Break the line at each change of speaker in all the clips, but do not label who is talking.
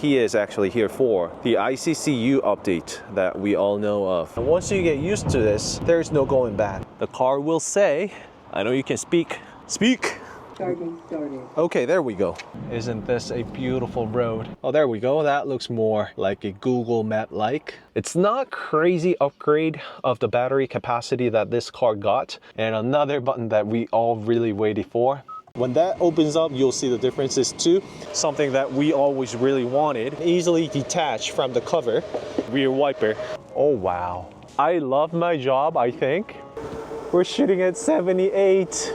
He is actually here for the ICCU update that we all know of. And once you get used to this, there's no going back. The car will say, I know you can speak. Speak!
Started.
Okay, there we go. Isn't this a beautiful road? Oh, there we go. That looks more like a Google Map-like. It's not crazy upgrade of the battery capacity that this car got. And another button that we all really waited for. When that opens up, you'll see the differences too. Something that we always really wanted. Easily detach from the cover. Rear wiper. Oh, wow. I love my job, I think. We're shooting at 78.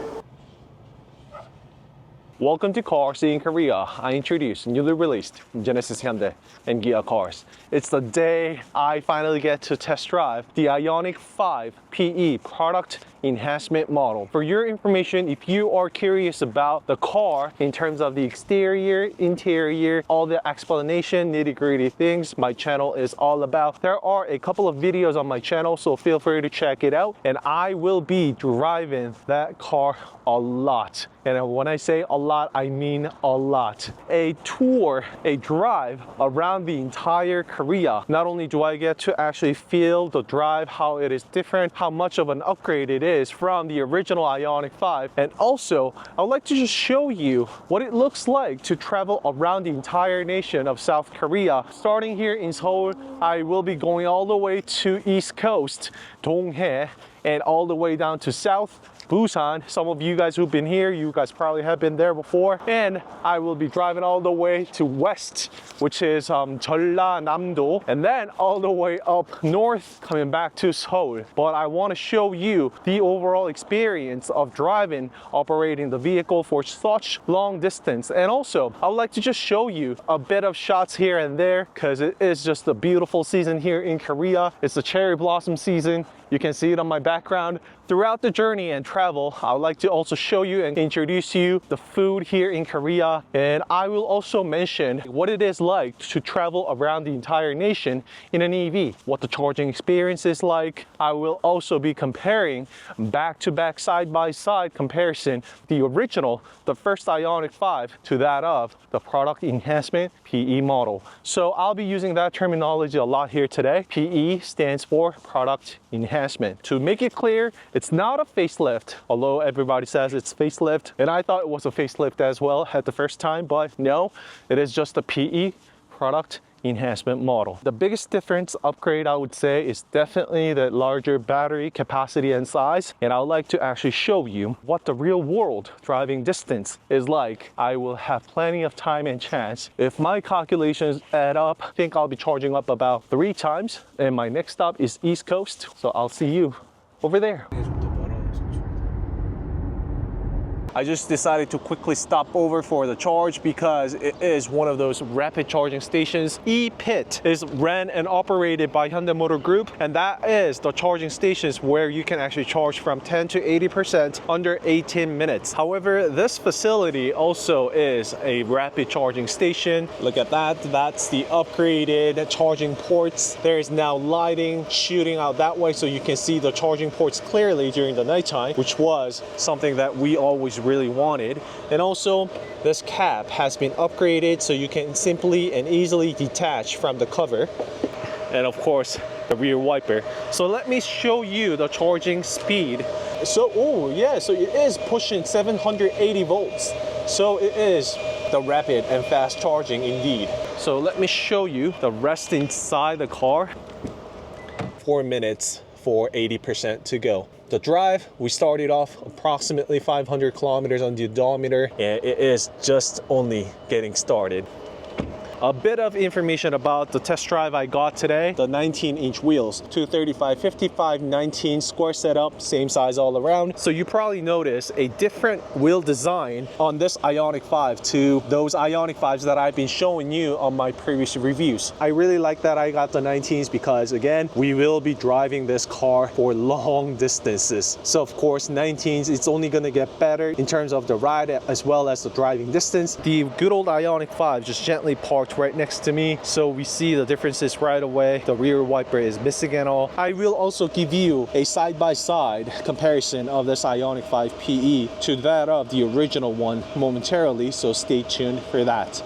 Welcome to CarSceneKorea. I introduce newly released Genesis Hyundai and Kia cars. It's the day I finally get to test drive the IONIQ 5 PE product enhancement model. For your information, if you are curious about the car in terms of the exterior, interior, all the explanation, nitty-gritty things my channel is all about, there are a couple of videos on my channel, so feel free to check it out. And I will be driving that car a lot. And when I say a lot, I mean a lot. A tour, a drive around the entire Korea. Not only do I get to actually feel the drive, how it is different, how much of an upgrade it is from the original IONIQ 5, and also I would like to just show you what it looks like to travel around the entire nation of South Korea. Starting here in Seoul, I will be going all the way to East Coast, Donghae, and all the way down to South Busan. Some of you guys who've been here, you guys probably have been there before. And I will be driving all the way to west, which is Jeollanam-do, and then all the way up north, coming back to Seoul. But I want to show you the overall experience of driving, operating the vehicle for such long distance. And also, I would like to just show you a bit of shots here and there, because it is just a beautiful season here in Korea. It's the cherry blossom season. You can see it on my background. Throughout the journey and travel, I would like to also show you and introduce you the food here in Korea. And I will also mention what it is like to travel around the entire nation in an EV, what the charging experience is like. I will also be comparing back-to-back, side-by-side comparison, the original, the first IONIQ 5 to that of the product enhancement PE model. So I'll be using that terminology a lot here today. PE stands for product enhancement. To make it clear, it's not a facelift, although everybody says it's facelift. And I thought it was a facelift as well at the first time, but no, it is just a PE product enhancement model. The biggest difference upgrade I would say is definitely the larger battery capacity and size. And I would like to actually show you what the real world driving distance is like. I will have plenty of time and chance. If my calculations add up, I think I'll be charging up about 3 times. And my next stop is East Coast. So I'll see you over there. I just decided to quickly stop over for the charge because it is one of those rapid charging stations. E-Pit is ran and operated by Hyundai Motor Group, and that is the charging stations where you can actually charge from 10 to 80% under 18 minutes. However, this facility also is a rapid charging station. Look at that. That's the upgraded charging ports. There is now lighting shooting out that way, so you can see the charging ports clearly during the nighttime, which was something that we always really wanted. And also, this cap has been upgraded so you can simply and easily detach from the cover. And of course, the rear wiper. So let me show you the charging speed. So, oh yeah, so it is pushing 780 volts. So it is the rapid and fast charging indeed. So let me show you the rest inside the car. 4 minutes for 80% to go. The drive, we started off approximately 500 kilometers on the odometer, and it is just only getting started. A bit of information about the test drive I got today. The 19-inch wheels, 235/55, 19 square setup, same size all around. So you probably notice a different wheel design on this IONIQ 5 to those IONIQ 5s that I've been showing you on my previous reviews. I really like that I got the 19s because, again, we will be driving this car for long distances. So of course, 19s, it's only gonna get better in terms of the ride as well as the driving distance. The good old IONIQ 5 just gently parked right next to me, so we see the differences right away. The rear wiper is missing and all. I will also give you a side-by-side comparison of this IONIQ 5 PE to that of the original one momentarily, so stay tuned for that.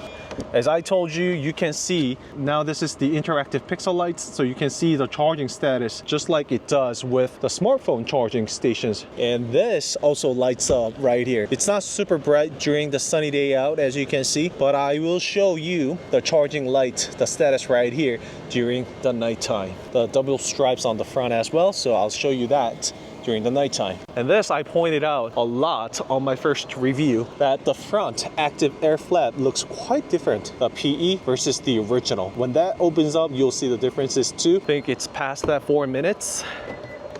As I told you, you can see, now this is the interactive pixel lights, so you can see the charging status just like it does with the smartphone charging stations. And this also lights up right here. It's not super bright during the sunny day out, as you can see, but I will show you the charging light, the status right here during the nighttime. The double stripes on the front as well, so I'll show you that during the nighttime. And this I pointed out a lot on my first review, that the front active air flap looks quite different, the PE versus the original. When that opens up, you'll see the differences too. I think it's past that 4 minutes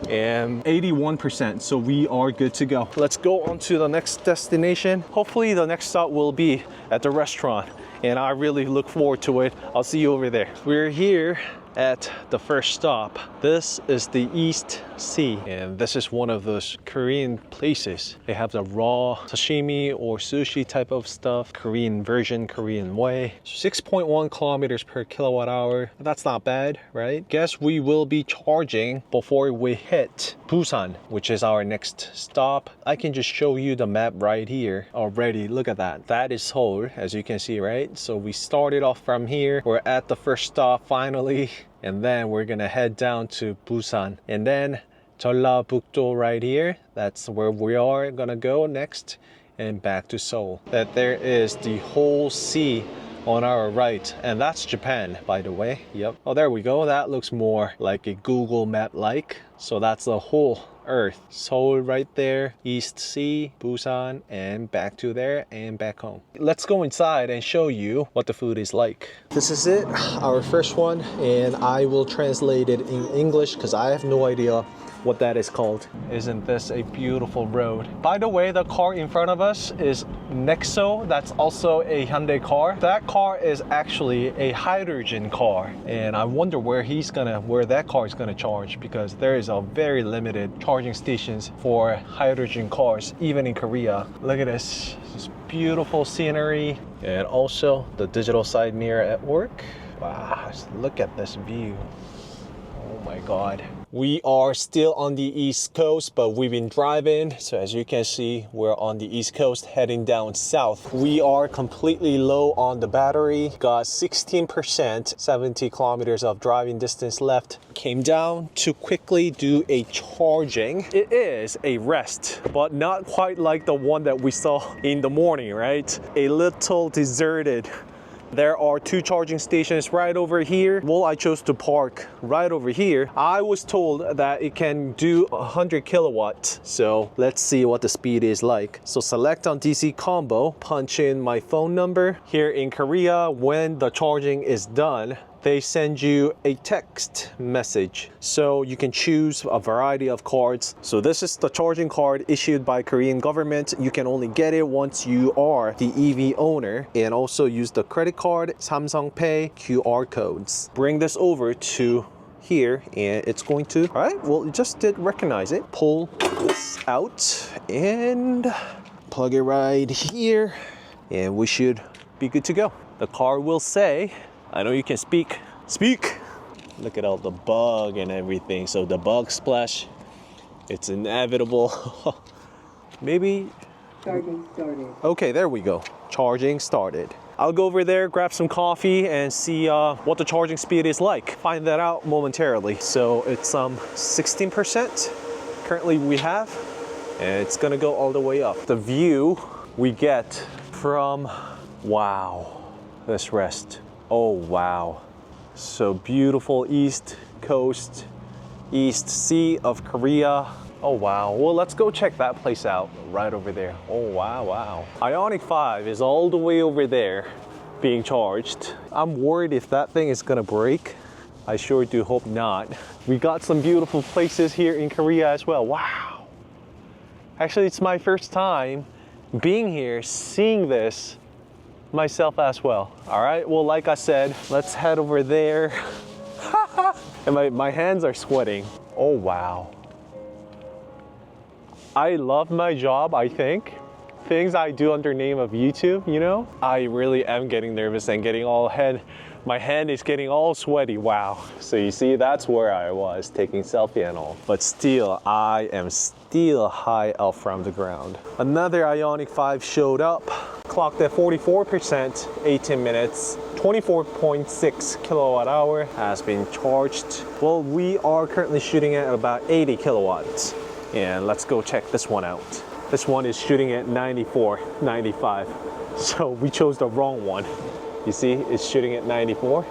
and 81%, so we are good to go. Let's go on to the next destination. Hopefully the next stop will be at the restaurant, and I really look forward to it. I'll see you over there. We're here at the first stop. This is the East Sea, and this is one of those Korean places. They have the raw sashimi or sushi type of stuff, Korean version, Korean way. 6.1 kilometers per kilowatt hour. That's not bad, right? Guess we will be charging before we hit Busan, which is our next stop. I can just show you the map right here already. Look at that. That is Seoul, as you can see, right? So we started off from here. We're at the first stop finally. And then we're gonna head down to Busan, and then Jeollabuk-do right here. That's where we are gonna go next, and back to Seoul. That there is the whole sea on our right, and that's Japan, by the way. Yep. Oh, there we go. That looks more like a Google map like. So that's the whole Earth. Seoul right there, East Sea, Busan, and back to there and back home. Let's go inside and show you what the food is like. This is it, our first one, and I will translate it in English because I have no idea what that is called. Isn't this a beautiful road? By the way, the car in front of us is Nexo. That's also a Hyundai car. That car is actually a hydrogen car, and I wonder where that car is gonna charge, because there is a very limited charging stations for hydrogen cars, even in Korea. Look at this beautiful scenery, and also the digital side mirror at work. Wow, look at this view. Oh my God. We are still on the East Coast, but we've been driving. So as you can see, we're on the East Coast heading down south. We are completely low on the battery. Got 16%, 70 kilometers of driving distance left. Came down to quickly do a charging. It is a rest, but not quite like the one that we saw in the morning, right? A little deserted. There are 2 charging stations right over here. Well, I chose to park right over here. I was told that it can do 100 kilowatts. So let's see what the speed is like. So select on DC combo, punch in my phone number. Here in Korea, when the charging is done, they send you a text message, so you can choose a variety of cards. So this is the charging card issued by Korean government. You can only get it once you are the EV owner, and also use the credit card, Samsung Pay, QR codes. Bring this over to here, and it's going to, all right, well, it just did recognize it. Pull this out and plug it right here, and we should be good to go. The car will say, I know you can speak. Look at all the bug and everything. So the bug splash, it's inevitable. Maybe.
Charging started.
Okay, there we go. Charging started. I'll go over there, grab some coffee, and see what the charging speed is like. Find that out momentarily. So it's 16% currently we have, and it's gonna go all the way up. The view we get from, wow, this rest. Oh wow, so beautiful East Coast, East Sea of Korea. Oh wow, well, let's go check that place out right over there. Oh wow. IONIQ 5 is all the way over there being charged. I'm worried if that thing is gonna break. I sure do hope not. We got some beautiful places here in Korea as well. Wow. Actually, it's my first time being here, seeing this myself as well. All right, well, like I said, let's head over there. And my hands are sweating. Oh wow. I love my job, I think. Things I do under name of YouTube, you know? I really am getting nervous and my hand is getting all sweaty. Wow. So you see, that's where I was taking selfie and all. But still, I am still high up from the ground. Another IONIQ 5 showed up. clocked at 44%, 18 minutes, 24.6 kilowatt hour has been charged. Well, we are currently shooting at about 80 kilowatts. And let's go check this one out. This one is shooting at 94, 95. So we chose the wrong one. You see, it's shooting at 94.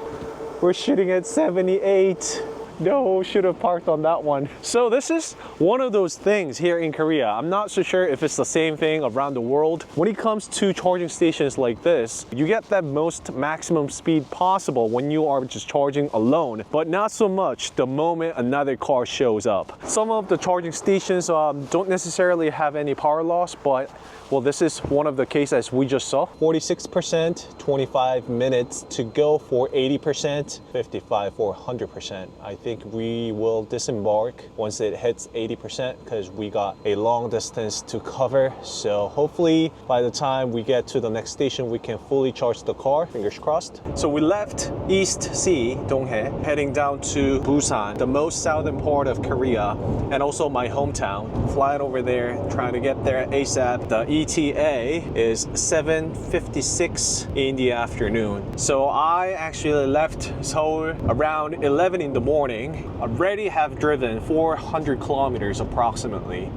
We're shooting at 78. No, should have parked on that one. So this is one of those things here in Korea. I'm not so sure if it's the same thing around the world. When it comes to charging stations like this, you get that most maximum speed possible when you are just charging alone, but not so much the moment another car shows up. Some of the charging stations don't necessarily have any power loss, but well, this is one of the cases we just saw. 46%, 25 minutes to go for 80%, 55 for 100%. I think we will disembark once it hits 80% because we got a long distance to cover. So hopefully by the time we get to the next station, we can fully charge the car, fingers crossed. So we left East Sea, Donghae, heading down to Busan, the most southern part of Korea, and also my hometown. Flying over there, trying to get there ASAP. The ETA is 7:56 in the afternoon. So I actually left Seoul around 11 in the morning. I already have driven 400 kilometers approximately,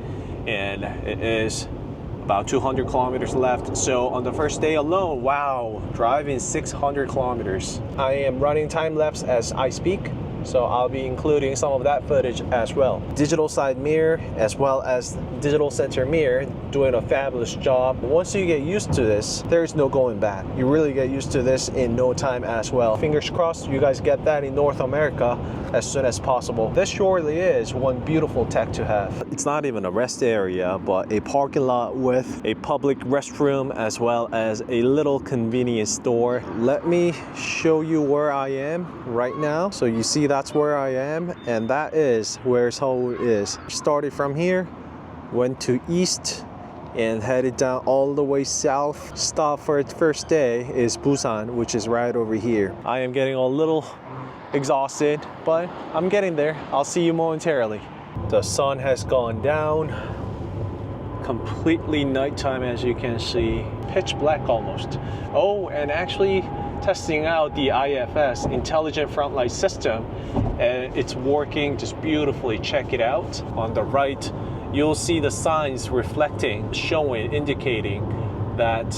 and it is about 200 kilometers left. So on the first day alone, wow, driving 600 kilometers. I am running time lapse as I speak, so I'll be including some of that footage as well. Digital side mirror as well as digital center mirror doing a fabulous job. Once you get used to this, there's no going back. You really get used to this in no time as well. Fingers crossed you guys get that in North America as soon as possible. This surely is one beautiful tech to have. It's not even a rest area, but a parking lot with a public restroom as well as a little convenience store. Let me show you where I am right now. So you see that's where I am, and that is where Seoul is. Started from here, went to east, and headed down all the way south. Stop for its first day is Busan, which is right over here. I am getting a little exhausted, but I'm getting there. I'll see you momentarily. The sun has gone down. Completely nighttime, as you can see. Pitch black almost. Oh, and actually testing out the IFS, Intelligent Front Light System, and it's working just beautifully. Check it out. On the right, you'll see the signs reflecting, showing, indicating that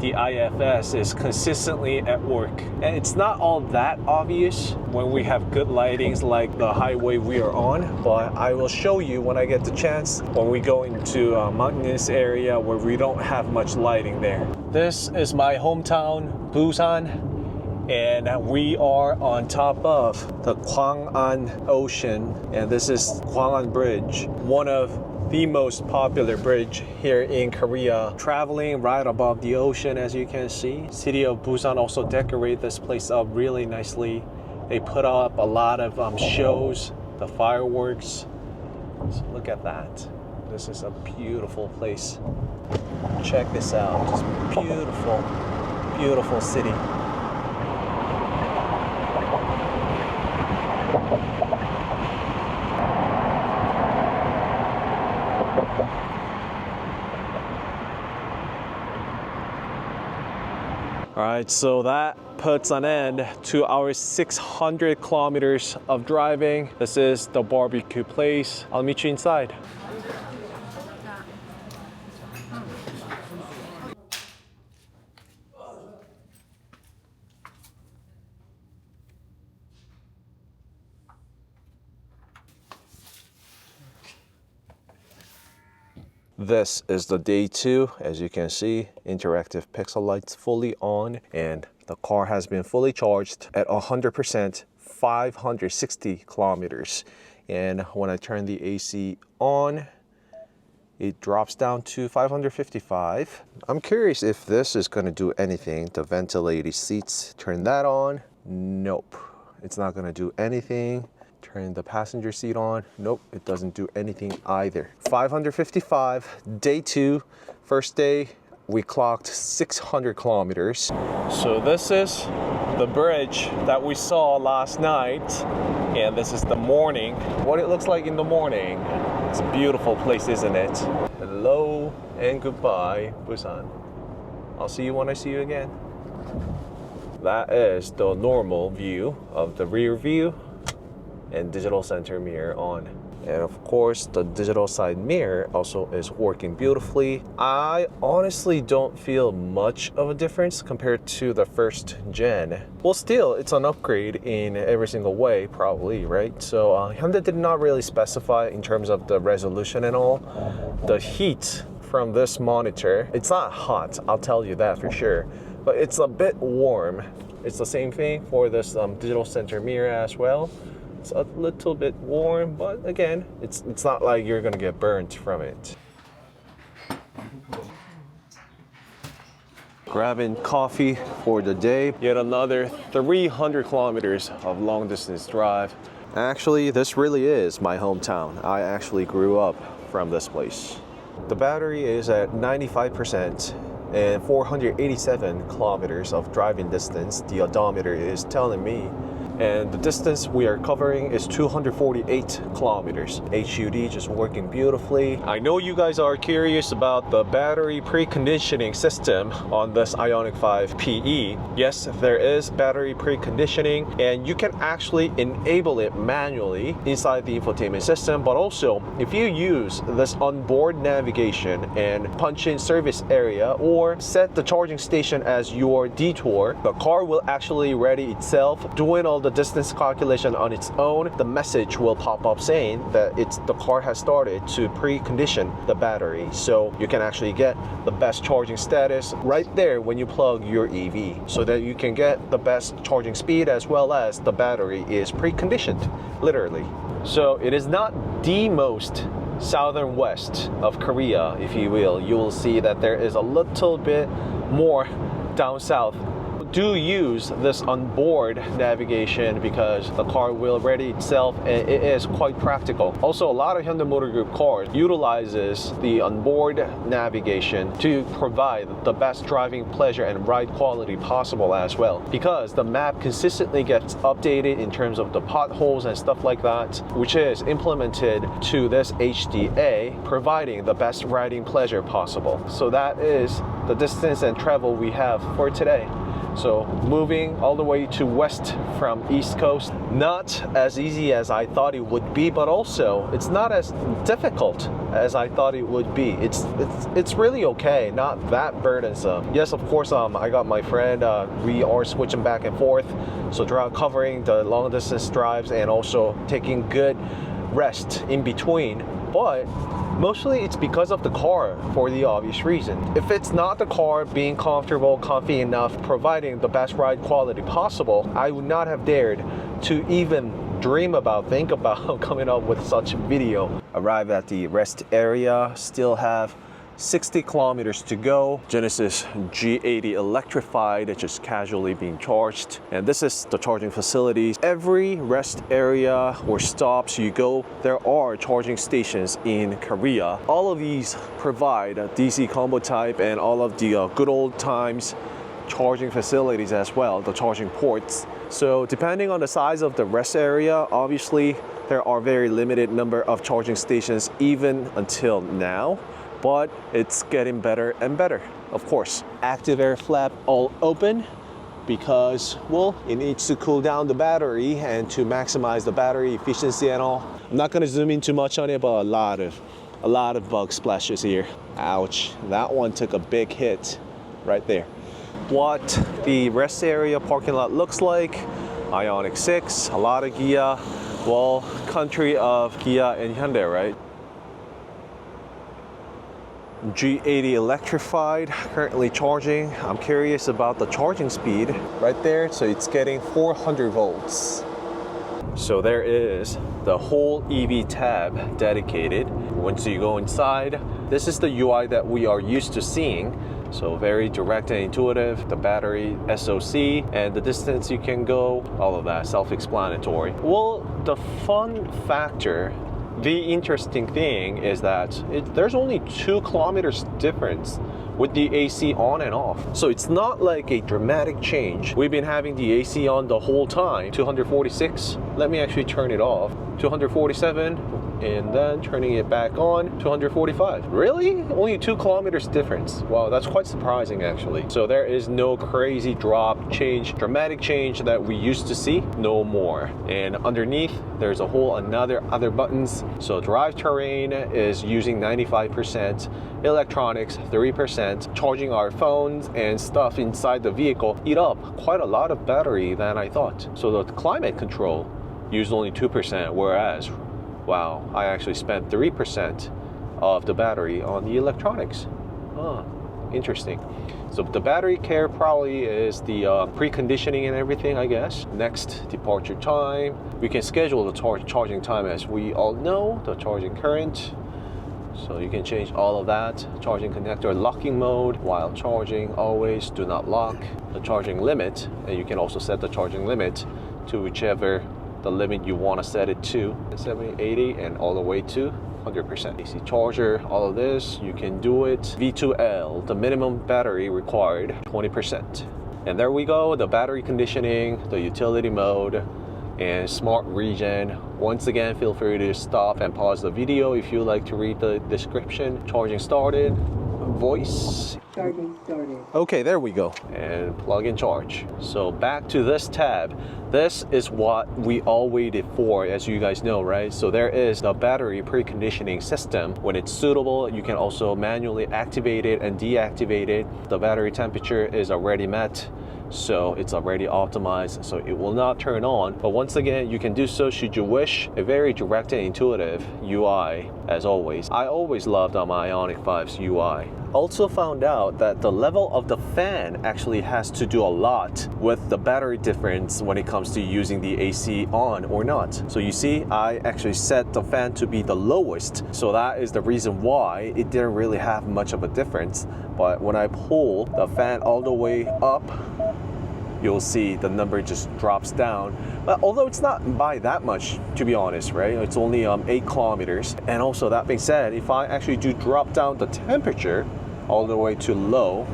the IFS is consistently at work. And it's not all that obvious when we have good lightings like the highway we are on, but I will show you when I get the chance when we go into a mountainous area where we don't have much lighting there. This is my hometown, Busan, and we are on top of the Gwangwon Ocean, and this is Gwangwon Bridge, one of the most popular bridge here in Korea, traveling right above the ocean, as you can see. City of Busan also decorate this place up really nicely. They put up a lot of shows, the fireworks. So look at that. This is a beautiful place. Check this out. Just beautiful, beautiful city. All right, so that puts an end to our 600 kilometers of driving. This is the barbecue place. I'll meet you inside. This is the day 2. As you can see, interactive pixel lights fully on, and the car has been fully charged at 100%, 560 kilometers. And when I turn the AC on, it drops down to 555. I'm curious if this is going to do anything. The ventilated seats, turn that on. Nope, it's not going to do anything. Turn the passenger seat on. Nope, it doesn't do anything either. 555, day 2. First day, we clocked 600 kilometers. So this is the bridge that we saw last night, and this is the morning. What it looks like in the morning. It's a beautiful place, isn't it? Hello and goodbye, Busan. I'll see you when I see you again. That is the normal view of the rear view and digital center mirror on. And of course, the digital side mirror also is working beautifully. I honestly don't feel much of a difference compared to the first gen. Well, still, it's an upgrade in every single way, probably, right? So Hyundai did not really specify in terms of the resolution and all. The heat from this monitor, it's not hot, I'll tell you that for sure, but it's a bit warm. It's the same thing for this digital center mirror as well. It's a little bit warm, but again, it's not like you're gonna get burnt from it. Grabbing coffee for the day. Yet another 300 kilometers of long distance drive. Actually, this really is my hometown. I actually grew up from this place. The battery is at 95% and 487 kilometers of driving distance, the odometer is telling me. And the distance we are covering is 248 kilometers. HUD just working beautifully. I know you guys are curious about the battery preconditioning system on this IONIQ 5 PE. Yes, there is battery preconditioning, and you can actually enable it manually inside the infotainment system, but also if you use this onboard navigation and punch in service area or set the charging station as your detour, the car will actually ready itself, doing all the distance calculation on its own. The message will pop up saying that the car has started to precondition the battery, so you can actually get the best charging status right there when you plug your EV, so that you can get the best charging speed as well as the battery is preconditioned, literally. So it is not the most southern west of Korea, if you will. You will see that there is a little bit more down south. Do use this onboard navigation because the car will ready itself and it is quite practical. Also, a lot of Hyundai Motor Group cars utilizes the onboard navigation to provide the best driving pleasure and ride quality possible as well, because the map consistently gets updated in terms of the potholes and stuff like that, which is implemented to this HDA, providing the best riding pleasure possible. So that is the distance and travel we have for today. So moving all the way to west from East Coast, not as easy as I thought it would be, but also it's not as difficult as I thought it would be. It's really okay, not that burdensome. Yes, of course, I got my friend, we are switching back and forth, so covering the long distance drives and also taking good rest in between, but mostly it's because of the car, for the obvious reason. If it's not the car being comfortable, comfy enough, providing the best ride quality possible, I would not have dared to even think about coming up with such a video. Arrive at the rest area, still have 60 kilometers to go. Genesis G80 Electrified, just casually being charged. And this is the charging facilities. Every rest area or stops you go, there are charging stations in Korea. All of these provide a DC combo type and all of the good old times charging facilities as well, the charging ports. So depending on the size of the rest area, obviously there are very limited number of charging stations even until now, but it's getting better and better, of course. Active air flap all open because, well, it needs to cool down the battery and to maximize the battery efficiency and all. I'm not gonna zoom in too much on it, but a lot of bug splashes here. Ouch, that one took a big hit right there. What the rest area parking lot looks like: IONIQ 6, a lot of Kia, well, country of Kia and Hyundai, right? G80 Electrified, currently charging. I'm curious about the charging speed right there. So it's getting 400 volts. So there is the whole EV tab dedicated. Once you go inside, this is the UI that we are used to seeing. So very direct and intuitive, the battery SoC and the distance you can go, all of that self-explanatory. Well, the fun factor, the interesting thing is that there's only 2 kilometers difference with the AC on and off. So it's not like a dramatic change. We've been having the AC on the whole time. 246, let me actually turn it off. 247, and then turning it back on, 245. Really? Only 2 kilometers difference. Wow, that's quite surprising actually. So there is no crazy drop change, dramatic change that we used to see, no more. And underneath, there's a whole other buttons. So drive terrain is using 95%, electronics 3%, charging our phones and stuff inside the vehicle eat up quite a lot of battery than I thought. So the climate control used only 2%, whereas, wow, I actually spent 3% of the battery on the electronics. Interesting. So the battery care probably is the preconditioning and everything, I guess. Next, departure time. We can schedule the charging time, as we all know, the charging current. So you can change all of that. Charging connector locking mode while charging, always do not lock. The charging limit, and you can also set the charging limit to whichever the limit you want to set it to, 70, 80, and all the way to 100%. AC charger, all of this, you can do it. V2L, the minimum battery required, 20%. And there we go, the battery conditioning, the utility mode, and smart region. Once again, feel free to stop and pause the video if you like to read the description. Charging started, voice.
Charging started.
Okay, there we go. And plug and charge. So back to this tab. This is what we all waited for, as you guys know, right? So there is the battery preconditioning system. When it's suitable, you can also manually activate it and deactivate it. The battery temperature is already met, so it's already optimized, so it will not turn on. But once again, you can do so should you wish. A very direct and intuitive UI, as always. I always loved my IONIQ 5's UI. Also found out that the level of the fan actually has to do a lot with the battery difference when it comes to using the AC on or not. So you see, I actually set the fan to be the lowest, so that is the reason why it didn't really have much of a difference. But when I pull the fan all the way up, you'll see the number just drops down. But although it's not by that much, to be honest, right? It's only 8 kilometers. And also, that being said, if I actually do drop down the temperature all the way to low,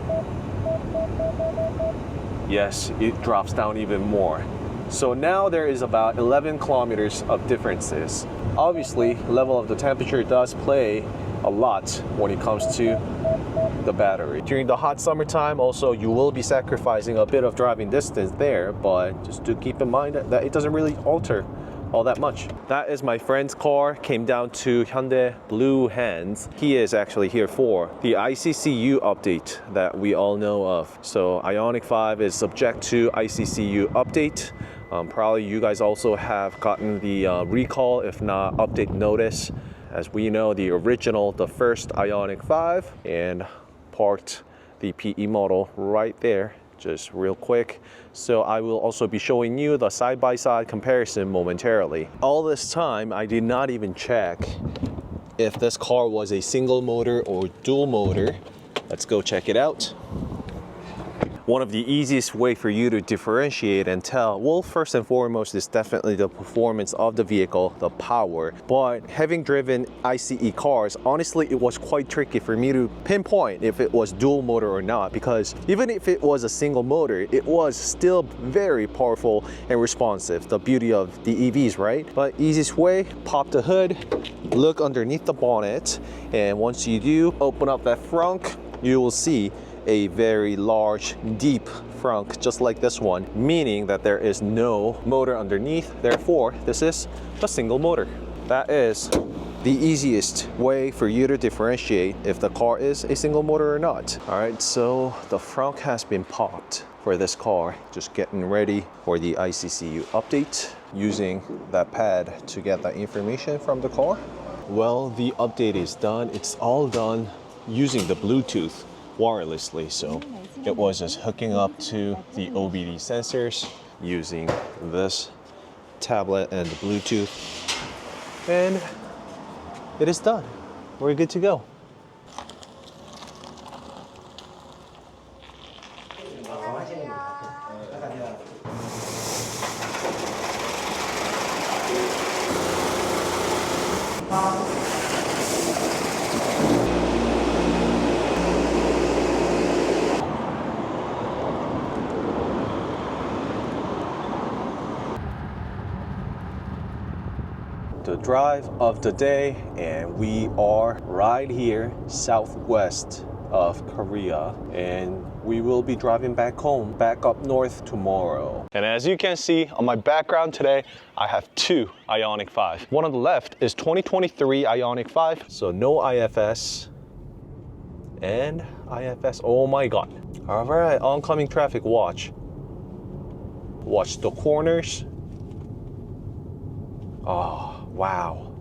yes, it drops down even more. So now there is about 11 kilometers of differences. Obviously, level of the temperature does play a lot when it comes to the battery. During the hot summertime, also, you will be sacrificing a bit of driving distance there, but just to keep in mind that it doesn't really alter all that much. That is my friend's car, came down to Hyundai Blue Hands. He is actually here for the ICCU update that we all know of. So IONIQ 5 is subject to ICCU update. Probably you guys also have gotten the recall, if not update notice. As we know, the original, the first IONIQ 5, and parked the PE model right there, just real quick. So I will also be showing you the side-by-side comparison momentarily. All this time, I did not even check if this car was a single motor or dual motor. Let's go check it out. One of the easiest way for you to differentiate and tell, well, first and foremost is definitely the performance of the vehicle, the power. But having driven ICE cars, honestly, it was quite tricky for me to pinpoint if it was dual motor or not, because even if it was a single motor, it was still very powerful and responsive. The beauty of the EVs, right? But easiest way, pop the hood, look underneath the bonnet, and once you do open up that frunk, you will see a very large, deep frunk, just like this one, meaning that there is no motor underneath. Therefore, this is a single motor. That is the easiest way for you to differentiate if the car is a single motor or not. All right, so the frunk has been popped for this car. Just getting ready for the ICCU update, using that pad to get that information from the car. Well, the update is done. It's all done using the Bluetooth wirelessly, so it was just hooking up to the OBD sensors using this tablet and the Bluetooth, and it is done. We're good to go. the drive of the day, and we are right here southwest of Korea, and we will be driving back home, back up north tomorrow. And as you can see on my background today, I have two IONIQ 5. One on the left is 2023 IONIQ 5, so no IFS and IFS. Oh my god. All right, oncoming traffic, watch the corners. Oh wow.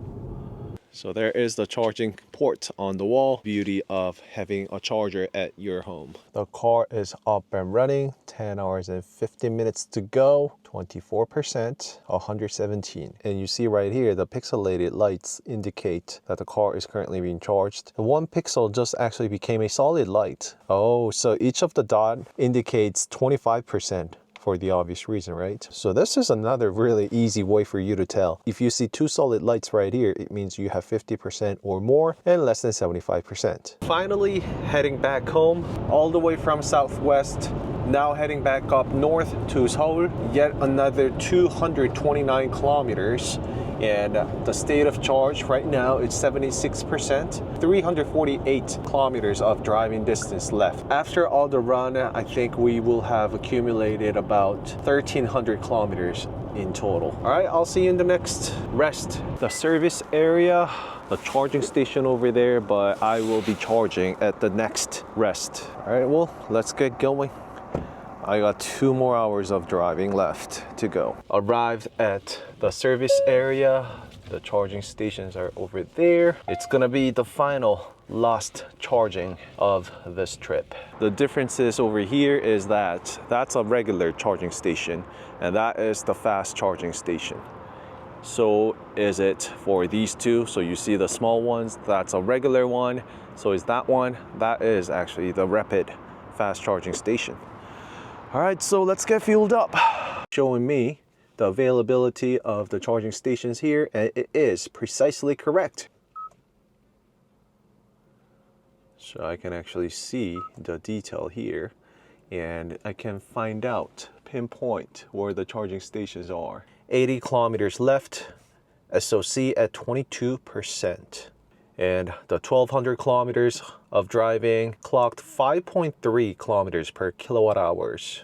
So there is the charging port on the wall. Beauty of having a charger at your home. The car is up and running. 10 hours and 50 minutes to go. 24%, 117. And you see right here, the pixelated lights indicate that the car is currently being charged. The one pixel just actually became a solid light. Oh, so each of the dot indicates 25%. For the obvious reason, right? So this is another really easy way for you to tell. If you see two solid lights right here, it means you have 50% or more and less than 75%. Finally, heading back home, all the way from southwest, now heading back up north to Seoul, yet another 229 kilometers. And the state of charge right now is 76%, 348 kilometers of driving distance left. After all the run, I think we will have accumulated about 1,300 kilometers in total. All right, I'll see you in the next rest. The service area, the charging station over there, but I will be charging at the next rest. All right, well, let's get going. I got 2 more hours of driving left to go. Arrived at the service area. The charging stations are over there. It's gonna be the final last charging of this trip. The differences over here is that that's a regular charging station and that is the fast charging station. So is it for these two. So you see the small ones, that's a regular one. So is that one, that is actually the rapid fast charging station. All right, so let's get fueled up. Showing me the availability of the charging stations here, and it is precisely correct. So I can actually see the detail here, and I can find out, pinpoint where the charging stations are. 80 kilometers left, SOC at 22%. And the 1,200 kilometers of driving clocked 5.3 kilometers per kilowatt hours.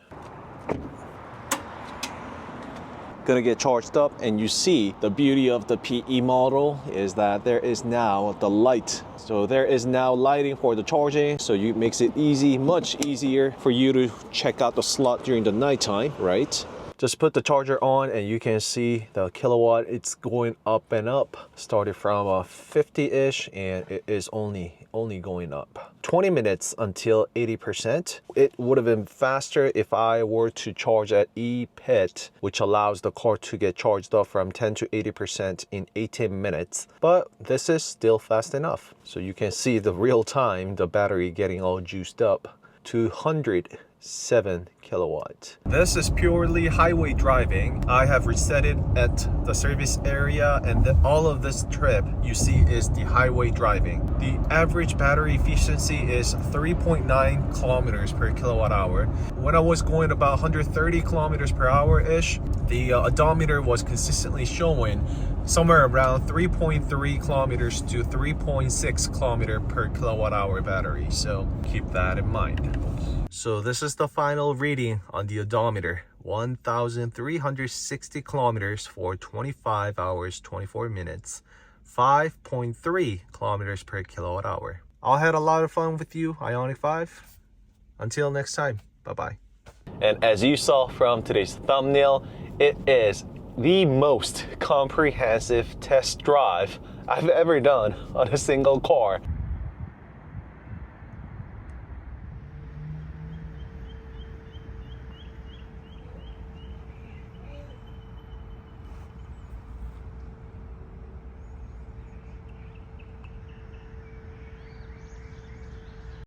Gonna get charged up, and you see the beauty of the PE model is that there is now the light. So there is now lighting for the charging, so it makes it easy, much easier for you to check out the slot during the nighttime, right? Just put the charger on and you can see the kilowatt, it's going up and up. Started from 50-ish and it is only going up. 20 minutes until 80%. It would have been faster if I were to charge at E-PET, which allows the car to get charged up from 10 to 80% in 18 minutes. But this is still fast enough. So you can see the real time, the battery getting all juiced up. 207 kilowatts. This is purely highway driving. I have reset it at the service area, and all of this trip you see is the highway driving. The average battery efficiency is 3.9 kilometers per kilowatt hour. When I was going about 130 kilometers per hour ish, the odometer was consistently showing somewhere around 3.3 kilometers to 3.6 kilometer per kilowatt hour battery. So keep that in mind. So this is the final reading on the odometer. 1,360 kilometers for 25 hours, 24 minutes. 5.3 kilometers per kilowatt hour. I had a lot of fun with you, IONIQ 5. Until next time, bye-bye. And as you saw from today's thumbnail, it is the most comprehensive test drive I've ever done on a single car.